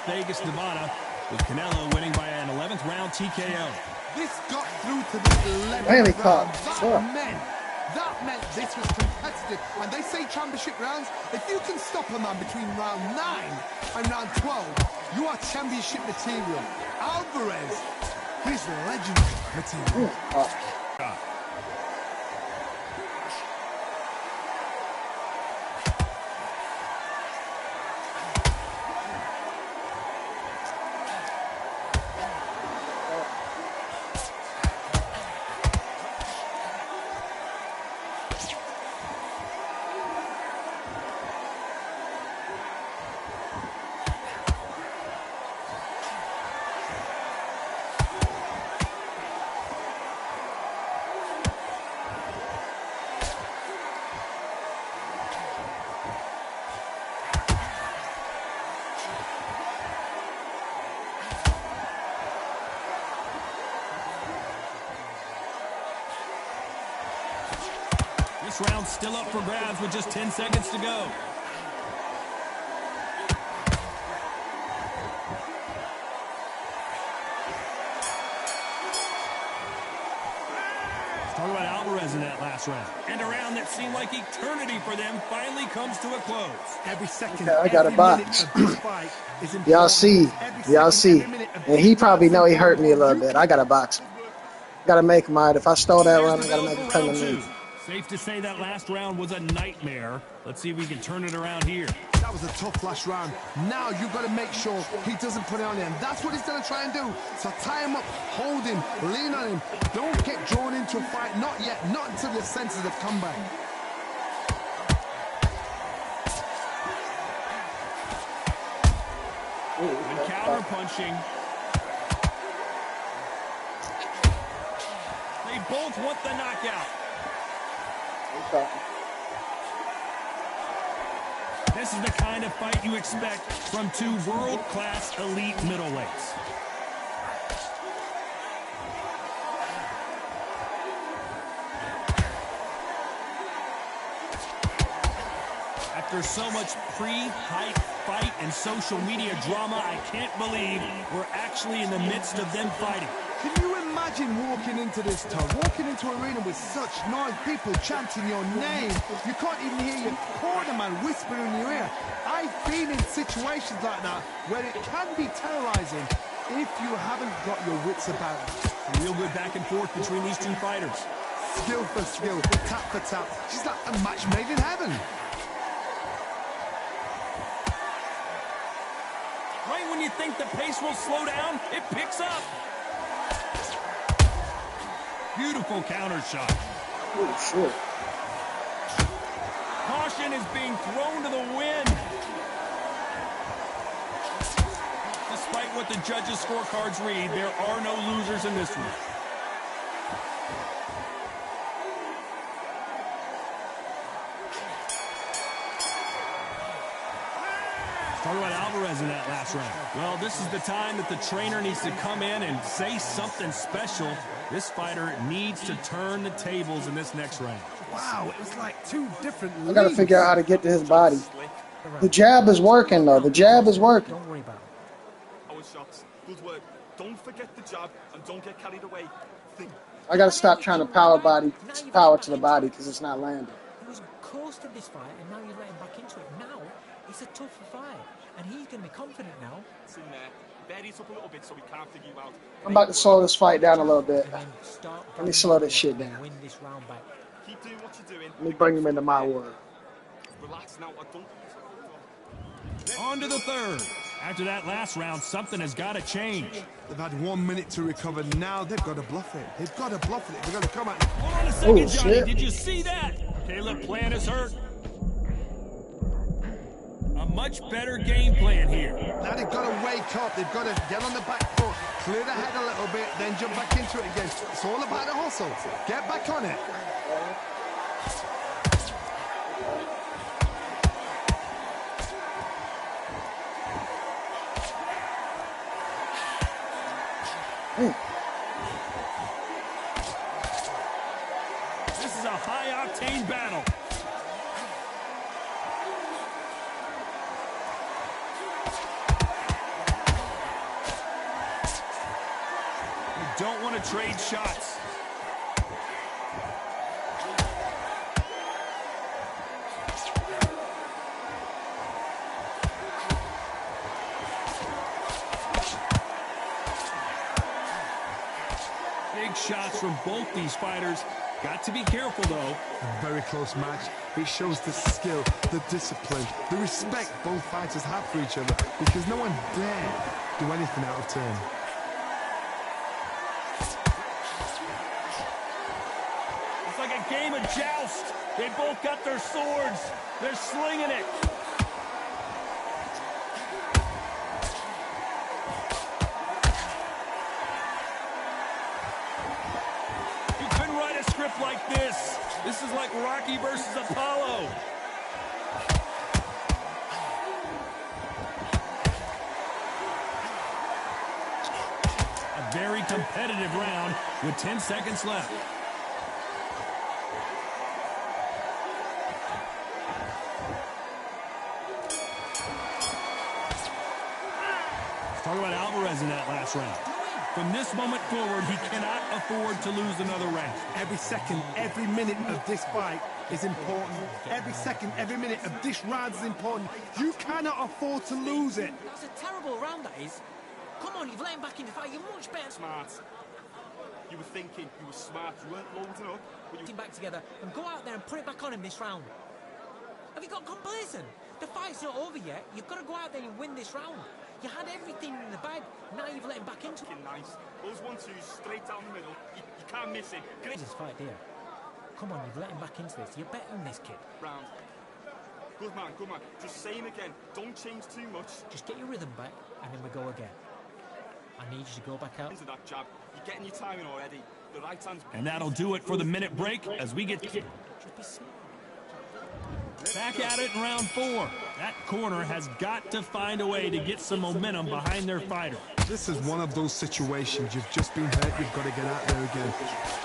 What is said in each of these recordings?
Vegas, Nevada, with Canelo winning by an 11th round TKO. This got through to the 11th round. That meant this was competitive. And they say championship rounds, if you can stop a man between round 9 and round 12, you are championship material. Alvarez, he's legendary material. This round's still up for grabs with just 10 seconds to go. Let's talk about Alvarez in that last round. And a round that seemed like eternity for them finally comes to a close. Every second, I got a box. Y'all see. And he probably know he hurt me a little bit. I got a box. Gotta make mine. If I stole that run, I gotta make a penalty. Safe to say that last round was a nightmare. Let's see if we can turn it around here. That was a tough last round. Now you've got to make sure he doesn't put it on him. That's what he's going to try and do. So tie him up, hold him, lean on him. Don't get drawn into a fight. Not yet. Not until your senses have come back. Good counter punching. They both want the knockout. This is the kind of fight you expect from two world-class elite middleweights. After so much pre-hype fight and social media drama, I can't believe we're actually in the midst of them fighting. Can you imagine walking into this town, walking into an arena with such noise, people chanting your name? You can't even hear your corner man whispering in your ear. I've been in situations like that where it can be terrorizing if you haven't got your wits about you. Real good back and forth between these two fighters. Skill for skill, tap for tap. She's like a match made in heaven. Right when you think the pace will slow down, it picks up. Beautiful counter shot. Oh, shit. Caution is being thrown to the wind. Despite what the judges' scorecards read, there are no losers in this one. Talk about Alvarez in that last round. Well, this is the time that the trainer needs to come in and say something special. This fighter needs to turn the tables in this next round. Wow, it was like two different I gotta figure out how to get to his body. The jab is working, though. The jab is working. Don't worry about it. Our shots. Good work. Don't forget the jab and don't get carried away. Think. I gotta stop trying to power to the body because it's not landing. He was close to this fight, and now you're letting back into it. Now it's a tougher fight, and he's going to be confident now. It's in there. Buries up a little bit so we can't figure you out. I'm about to slow this fight down a little bit. Let me slow this shit down. Win this round back. Keep doing what you're doing. Let me bring him into my world. Relax now. I don't. On to the third. After that last round, something has got to change. They've had 1 minute to recover. Now they've got to bluff it. They've got to bluff it. They've got to come out. Hold on a second, Oh, Johnny. shit. Did you see that? Caleb Plant is hurt. A much better game plan here. Now they've got to wake up. They've got to get on the back foot, clear the head a little bit, then jump back into it again. It's all about the hustle. Get back on it. This is a high-octane battle. don't want to trade shots. Big shots from both these fighters. Got to be careful, though. A very close match. It shows the skill, the discipline, the respect both fighters have for each other, because no one dare do anything out of turn. It's like a game of joust. They both got their swords. They're slinging it. Like this. This is like Rocky versus Apollo. A very competitive round with 10 seconds left. Let's talk about Alvarez in that last round. From this moment forward, he cannot afford to lose another round. Every second, every minute of this fight is important. Every second, every minute of this round is important. You cannot afford to lose it. That's a terrible round, that is. Come on, you've let him back in the fight. You're much better. Smart. You were thinking, you were smart. You weren't loading up. But Team back together and go out there and put it back on him this round. Have you got complacent? The fight's not over yet. You've got to go out there and win this round. You had everything in the bag. Now you've let him back into it. nice. Those 1-2s straight down the middle. You can't miss it. Great. This fight, dear. Come on, you've let him back into this. You're better than this kid. Round. Good man, good man. Just same again. Don't change too much. Just get your rhythm back, and then we go again. I need you to go back out. Into that jab. You're getting your timing already. The right hand's... And that'll do it for the minute break as we get... Just be smart. Back at it in round 4. That corner has got to find a way to get some momentum behind their fighter. This is one of those situations. You've just been hurt. You've got to get out there again.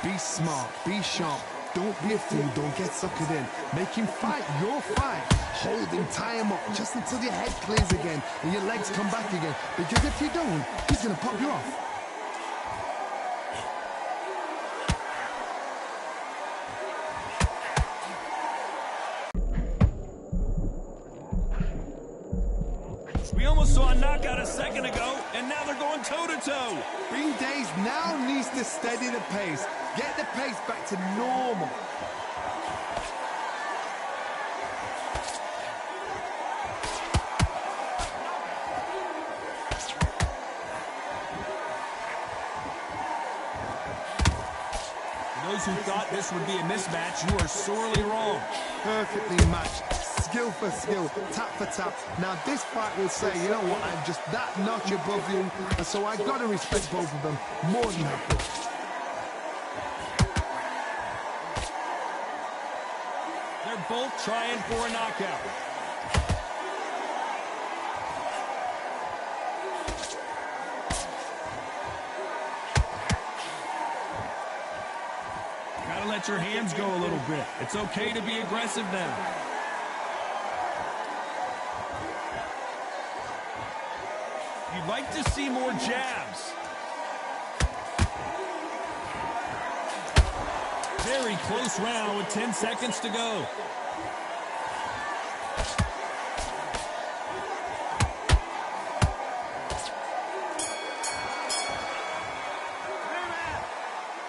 Be smart. Be sharp. Don't be a fool. Don't get suckered in. Make him fight your fight. Hold him. Tie him up just until your head clears again and your legs come back again. Because if you don't, he's going to pop you off. We almost saw a knockout a second ago, and now they're going toe-to-toe. Bean Days now needs to steady the pace. Get the pace back to normal. For those who thought this would be a mismatch, you are sorely wrong. Perfectly matched. Skill for skill, tap for tap. Now this fight will say, you know what, I'm just that notch above you, and so I got to respect both of them more than happy. They're both trying for a knockout. Gotta let your hands go a little bit. It's okay to be aggressive now. You'd like to see more jabs. Very close round with 10 seconds to go.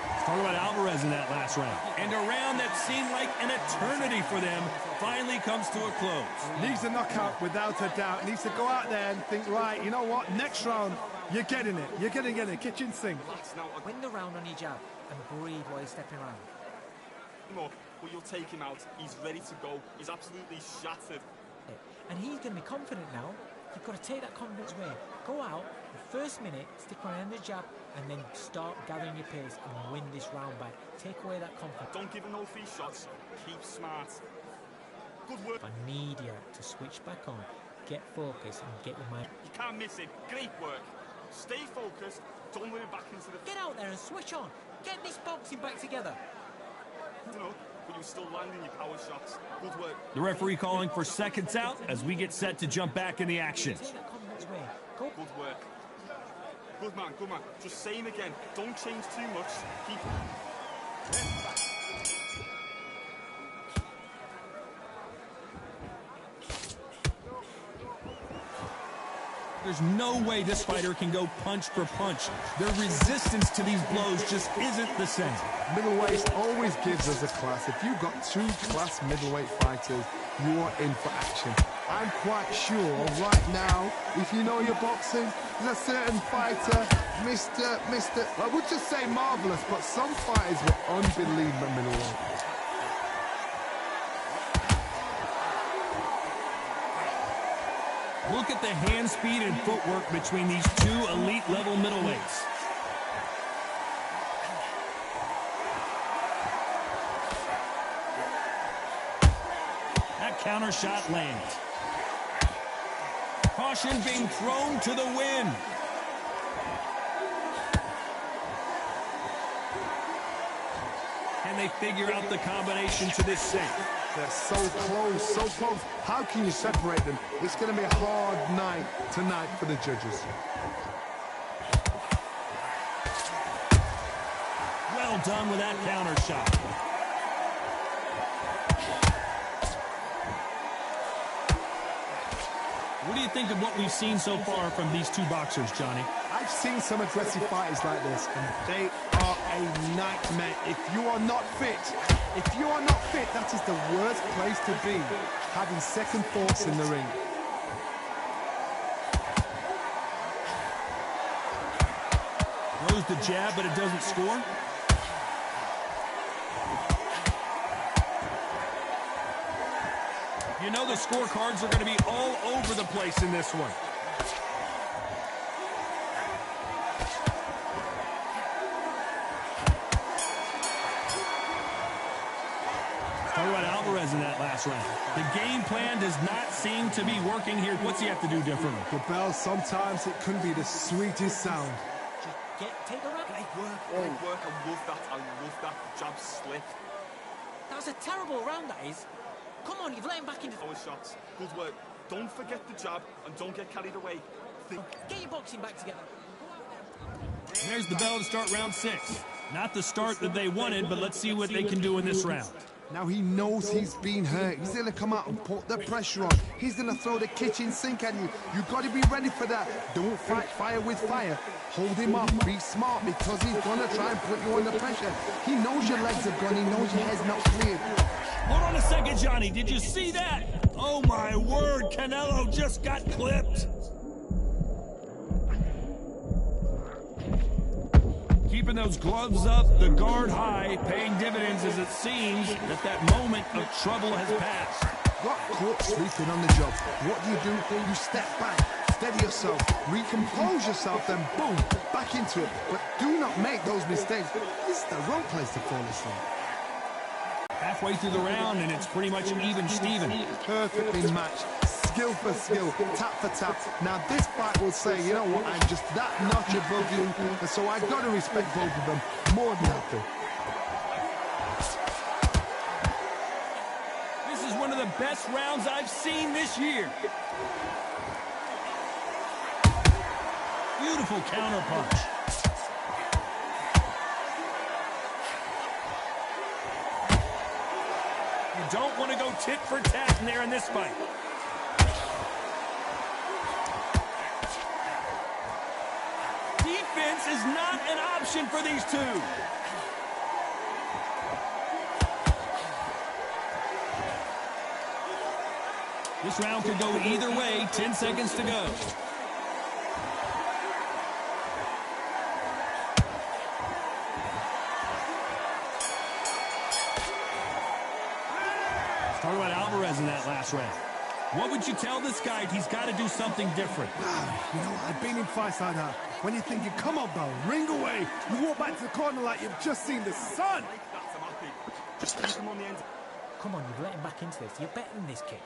Let's talk about Alvarez in that last round. And a round that seemed like an eternity for them finally comes to a close. Needs a knockout without a doubt. Needs to go out there and think, right, you know what, next round, you're getting it. You're going to get it. Kitchen sink. Win the round on your jab and breathe while you're stepping around. No, but you'll take him out. He's ready to go. He's absolutely shattered. And he's going to be confident now. You've got to take that confidence away. Go out, the first minute, stick around the jab, and then start gathering your pace and win this round back. Take away that confidence. Don't give him no free shots. Keep smart. Good work. I need you to switch back on, get focused, and get your mind. You can't miss it. Great work. Stay focused. Don't let it back into the... Get out there and switch on. Get this boxing back together. No, but you're still landing your power shots. Good work. The referee calling for seconds out as we get set to jump back in the action. Take that confidence away. Go. Good work. Good man, good man. Just same again. Don't change too much. Keep... There's no way this fighter can go punch for punch. Their resistance to these blows just isn't the same. Middleweight always gives us a class. If you've got two class middleweight fighters, you are in for action. I'm quite sure right now, if you know your boxing, there's a certain fighter, Mr. I would just say marvelous, but some fighters were unbelievable middleweight. Look at the hand speed and footwork between these two elite-level middleweights. That counter shot lands. Caution being thrown to the wind. And they figure out the combination to this safe. They're so close, so close. How can you separate them? It's going to be a hard night tonight for the judges. Well done with that counter shot. What do you think of what we've seen so far from these two boxers, Johnny? I've seen some aggressive fighters like this, and they are a nightmare. If you are not fit, that is the worst place to be, having second thoughts in the ring. Throws the jab, but it doesn't score. You know the scorecards are going to be all over the place in this one. Talk about Alvarez in that last round. The game plan does not seem to be working here. What's he have to do differently? The bell, sometimes it can be the sweetest sound. Take a run. Great work. I love that. I love that. Jab slick. That was a terrible round, that is. Come on, you've let him back into... Power shots. Good work. Don't forget the jab and don't get carried away. Get your boxing back together. There's the bell to start round 6. Not the start that they wanted, but let's see what they can do in this round. Now he knows he's been hurt. He's going to come out and put the pressure on. He's going to throw the kitchen sink at you. You've got to be ready for that. Don't fight fire with fire. Hold him off. Be smart, because he's going to try and put you under pressure. He knows your legs are gone. He knows your head's not cleared. Hold on a second, Johnny. Did you see that? Oh, my word. Canelo just got clipped. Keeping those gloves up, the guard high, paying dividends as it seems that moment of trouble has passed. Got caught sleeping on the job. What do? You step back, steady yourself, recompose yourself, then boom, back into it. But do not make those mistakes. This is the wrong place to fall asleep. Halfway through the round, and it's pretty much an even Steven. Perfectly matched. Skill for skill, tap for tap. Now this fight will say, you know what, I'm just that notch above you, and so I've got to respect both of them more than that. This is one of the best rounds I've seen this year. Beautiful counter punch. You don't want to go tit for tat in there in this fight. Defense is not an option for these two. This round could go either way. 10 seconds to go. Talk about Alvarez in that last round. What would you tell this guy? He's got to do something different. You know, I've been in fights like that. When you're thinking, come on, bro, ring away. You walk back to the corner like you've just seen the sun. That's I'm happy. Just keep him on the end. Come on, you've let him back into this. You're better than this kid.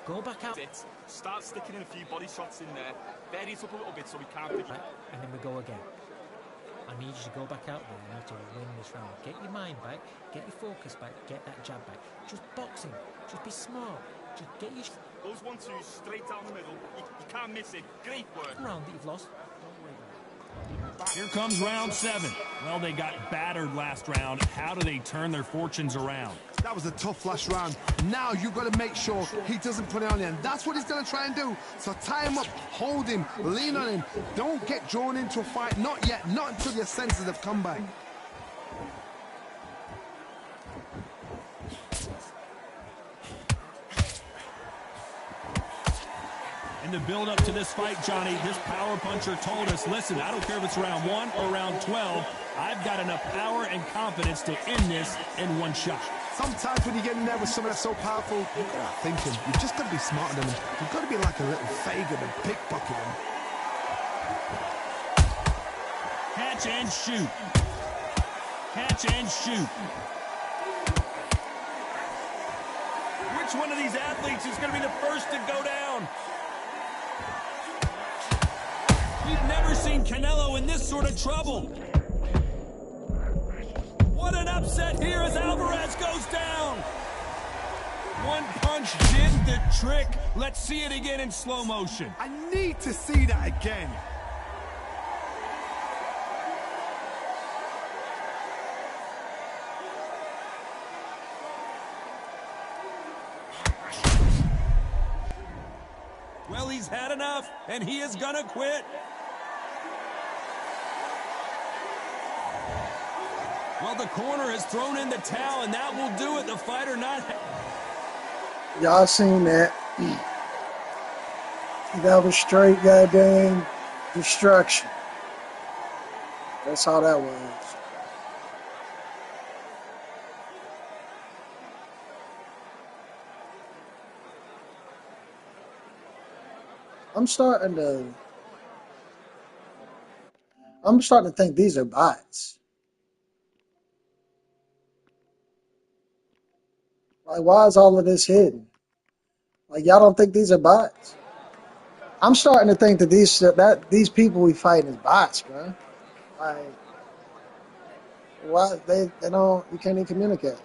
Go back out. Start sticking in a few body shots in there. Vary it up a little bit so we can't pick it. And then we go again. I need you to go back out there and you have to win this round. Get your mind back, get your focus back, get that jab back. Just boxing. Just be smart. Just get your... Those 1-2s straight down the middle. You can't miss it. Great work. round that you've lost. Don't worry about it. Here comes round 7. Well, they got battered last round. How do they turn their fortunes around? That was a tough last round. Now you've got to make sure he doesn't put it on you, and that's what he's going to try and do. So tie him up, hold him, lean on him. Don't get drawn into a fight. Not yet. Not until your senses have come back. In the build-up to this fight, Johnny, this power puncher told us, listen, I don't care if it's round 1 or round 12, I've got enough power and confidence to end this in one shot. Sometimes when you get in there with someone that's so powerful, you've got to think him. You've just got to be smarter than him. You've got to be like a little Fagin and pickpocket him. Catch and shoot. Catch and shoot. Which one of these athletes is going to be the first to go down? We've never seen Canelo in this sort of trouble. What an upset here as Alvarez goes down. One punch did the trick. Let's see it again in slow motion. I need to see that again. Well, he's had enough, and he is gonna quit. Well, the corner has thrown in the towel, and that will do it. The fighter not... Y'all seen that? That was straight goddamn destruction. That's all that was. I'm starting to think these are bots. Like, why is all of this hidden? Like, y'all don't think these are bots? I'm starting to think that these people we fighting is bots, bro. Like, why they don't? You can't even communicate.